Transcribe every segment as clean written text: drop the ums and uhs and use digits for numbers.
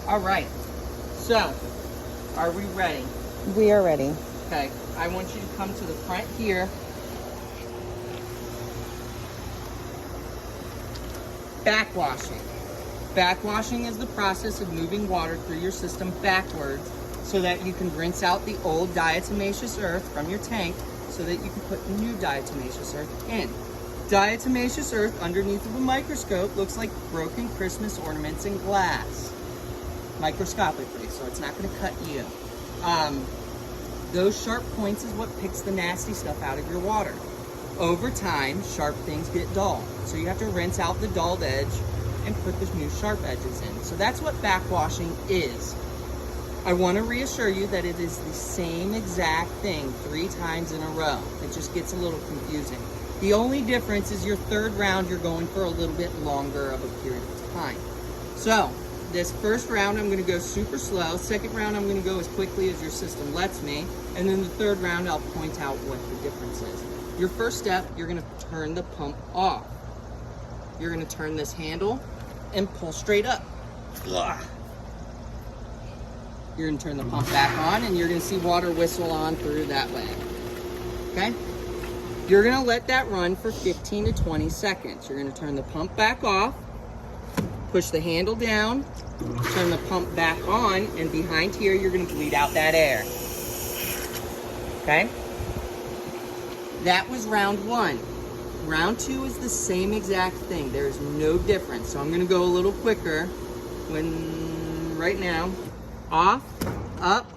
All right. So, are we ready? We are ready. Okay. I want you to come to the front here. Backwashing. Backwashing is the process of moving water through your system backwards so that you can rinse out the old diatomaceous earth from your tank so that you can put new diatomaceous earth in. Diatomaceous earth underneath of a microscope looks like broken Christmas ornaments in glass. Microscopically, so it's not going to cut you. Those sharp points is what picks the nasty stuff out of your water. Over time, sharp things get dull. So you have to rinse out the dulled edge and put the new sharp edges in. So that's what backwashing is. I want to reassure you that it is the same exact thing 3 times in a row. It just gets a little confusing. The only difference is your third round, you're going for a little bit longer of a period of time. So this first round, I'm going to go super slow. Second round, I'm going to go as quickly as your system lets me. And then the third round, I'll point out what the difference is. Your first step, you're going to turn the pump off. You're going to turn this handle and pull straight up. Ugh. You're going to turn the pump back on and you're going to see water whistle on through that way. Okay? You're going to let that run for 15 to 20 seconds. You're going to turn the pump back off, push the handle down, turn the pump back on, and behind here you're going to bleed out that air. Okay? That was round 1. Round 2 is the same exact thing. There's no difference. So I'm going to go a little quicker right now. Off, up,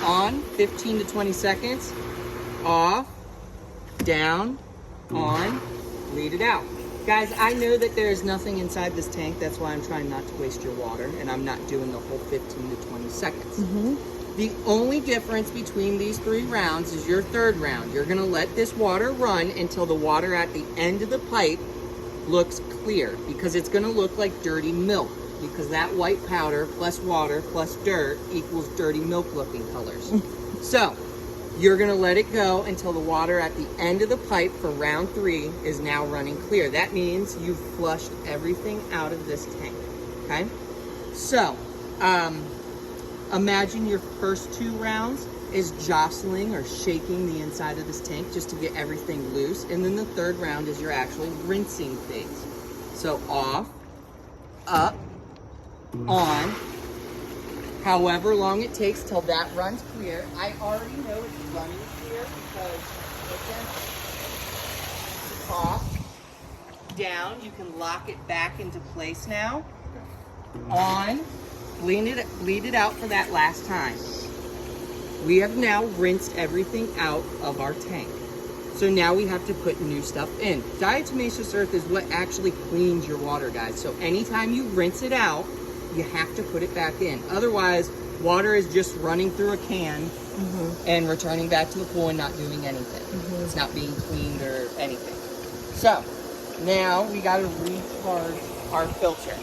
on, 15 to 20 seconds. Off, down, on, bleed it out. Guys, I know that there is nothing inside this tank. That's why I'm trying not to waste your water, and I'm not doing the whole 15 to 20 seconds. The only difference between these 3 rounds is your third round. You're going to let this water run until the water at the end of the pipe looks clear, because it's going to look like dirty milk, because that white powder plus water plus dirt equals dirty milk looking colors. So you're going to let it go until the water at the end of the pipe for round 3 is now running clear. That means you've flushed everything out of this tank. Okay? So imagine your first 2 rounds is jostling or shaking the inside of this tank just to get everything loose. And then the third round is you're actually rinsing things. So off, up, on, however long it takes till that runs clear. I already know it's running clear because it's off, down, you can lock it back into place now. On, bleed it out for that last time. We have now rinsed everything out of our tank. So now we have to put new stuff in. Diatomaceous earth is what actually cleans your water, guys. So anytime you rinse it out, you have to put it back in. Otherwise, water is just running through a can and returning back to the pool and not doing anything. It's not being cleaned or anything. So now we got to recharge our filter.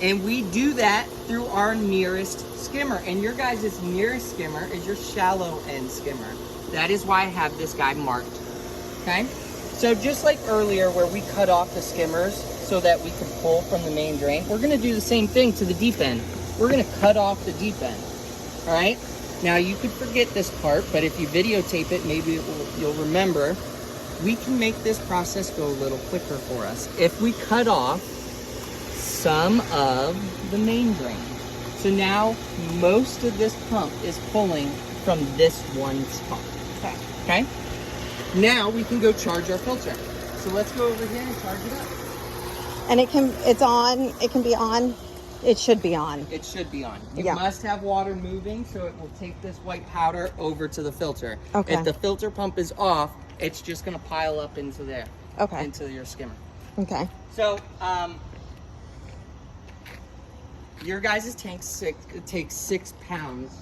And we do that through our nearest skimmer. And your guys' nearest skimmer is your shallow end skimmer. That is why I have this guy marked. Okay? So just like earlier where we cut off the skimmers so that we could pull from the main drain, we're going to do the same thing to the deep end. We're going to cut off the deep end. All right? Now you could forget this part, but if you videotape it, maybe you'll remember. We can make this process go a little quicker for us if we cut off some of the main drain. So now most of this pump is pulling from this one spot. Okay? Now we can go charge our filter. So let's go over here and charge it up. And it can be on. It should be on. It should be on. You must have water moving so it will take this white powder over to the filter. Okay. If the filter pump is off, it's just going to pile up into there. Okay. Into your skimmer. Okay. So, your guys' tank takes 6 pounds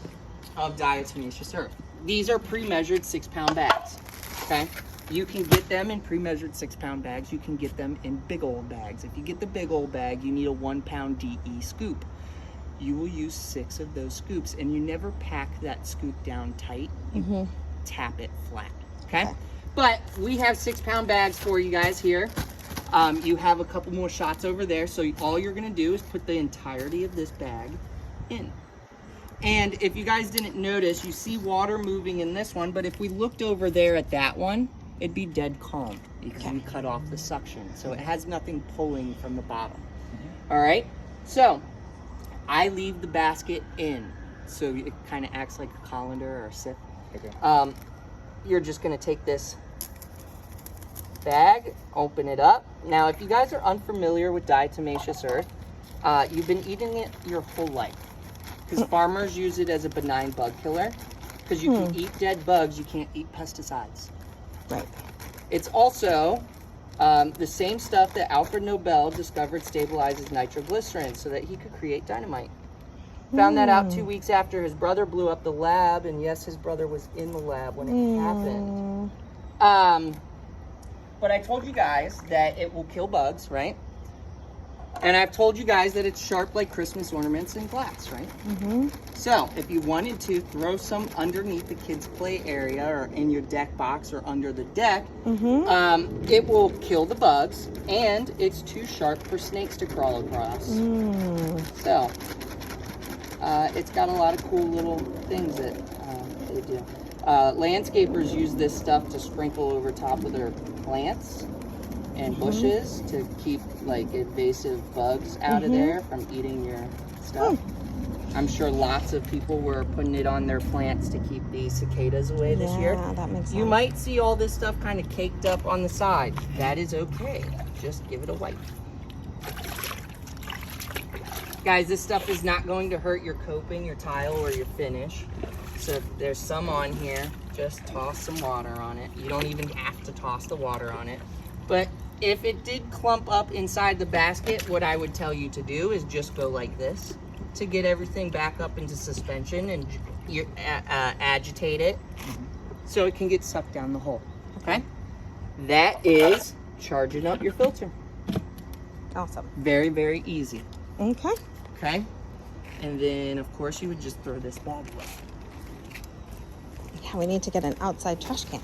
of diatomaceous earth. These are pre-measured 6-pound bags. Okay? You can get them in pre-measured 6-pound bags. You can get them in big old bags. If you get the big old bag, you need a 1-pound DE scoop. You will use 6 of those scoops, and you never pack that scoop down tight. You tap it flat. Okay? But we have 6-pound bags for you guys here. You have a couple more shots over there, so all you're gonna do is put the entirety of this bag in. And if you guys didn't notice, you see water moving in this one, but if we looked over there at that one, it'd be dead calm because we cut off the suction. So it has nothing pulling from the bottom. All right, so I leave the basket in. So it kind of acts like a colander or a sip. Okay. You're just gonna take this bag, open it up. Now, if you guys are unfamiliar with diatomaceous earth, you've been eating it your whole life. Because farmers use it as a benign bug killer. Because you can eat dead bugs, you can't eat pesticides. Right. It's also the same stuff that Alfred Nobel discovered stabilizes nitroglycerin so that he could create dynamite. Found that out 2 weeks after his brother blew up the lab, and yes, his brother was in the lab when it happened. But I told you guys that it will kill bugs, right? And I've told you guys that it's sharp like Christmas ornaments in glass, right? So if you wanted to throw some underneath the kids' play area or in your deck box or under the deck, it will kill the bugs, and it's too sharp for snakes to crawl across. So it's got a lot of cool little things that they do. Landscapers use this stuff to sprinkle over top of their plants and bushes to keep like invasive bugs out of there from eating your stuff. I'm sure lots of people were putting it on their plants to keep the cicadas away this year. Yeah, that makes sense. You might see all this stuff kind of caked up on the side. That is okay. Just give it a wipe. Guys, this stuff is not going to hurt your coping, your tile, or your finish. So if there's some on here, just toss some water on it. You don't even have to toss the water on it. But if it did clump up inside the basket, what I would tell you to do is just go like this to get everything back up into suspension and agitate it so it can get sucked down the hole, okay? That is charging up your filter. Awesome. Very, very easy, Okay. okay? And then, of course, you would just throw this bag away. Yeah, we need to get an outside trash can.